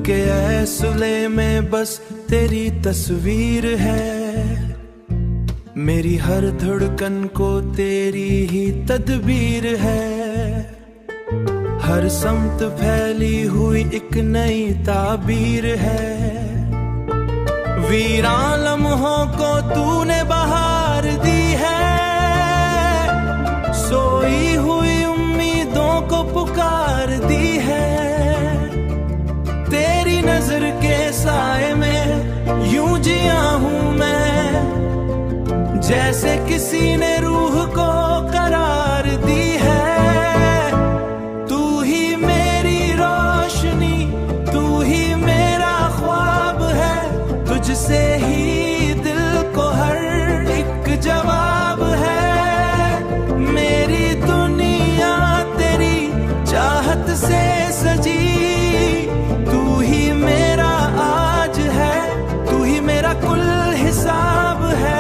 के ऐसले में बस तेरी तस्वीर है, मेरी हर धड़कन को तेरी ही तदबीर है। हर समत फैली हुई एक नई ताबीर है, वीरान लम्हों को तूने बहार दी है, सोई हुई उम्मीदों को पुकार दी है। तेरी नजर के साए में यूं जिया हूं मैं, जैसे किसी ने रूह को करार दी है। तू ही मेरी रोशनी, तू ही मेरा ख्वाब है, तुझसे ही दिल को हर एक जवाब है। मेरी दुनिया तेरी चाहत से सजी, तू ही मेरा आज है, तू ही मेरा कुल हिसाब है।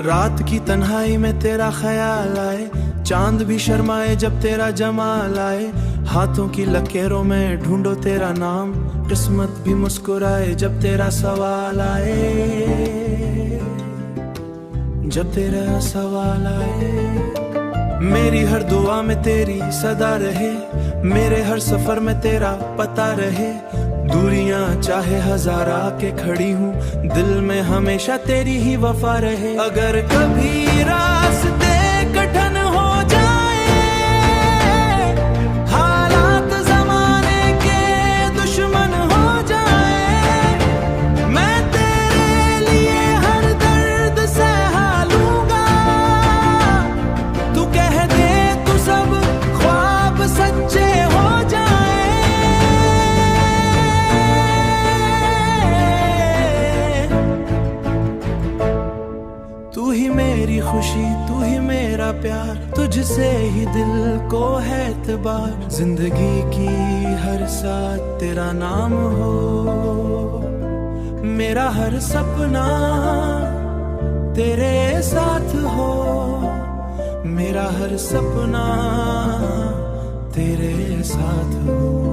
रात की तन्हाई में तेरा ख्याल आए, चांद भी शर्माए जब तेरा जमाल आए। हाथों की लकीरों में ढूंढो तेरा नाम, किस्मत भी मुस्कुराए जब तेरा सवाल आए, जब तेरा सवाल आए। मेरी हर दुआ में तेरी सदा रहे, मेरे हर सफर में तेरा पता रहे। दूरियां चाहे हजार आके खड़ी हूँ, दिल में हमेशा तेरी ही वफा रहे। अगर कभी रास्ते कठिन हो जाए, हालात जमाने के दुश्मन हो जाए, मैं तेरे लिए हर दर्द सहा लूंगा। तू कह दे तू सब ख्वाब सच्चे हो जाए। तू ही मेरी खुशी, तू ही मेरा प्यार, तुझसे ही दिल को है एतबार। जिंदगी की हर साथ तेरा नाम हो, मेरा हर सपना तेरे साथ हो, मेरा हर सपना तेरे साथ हो।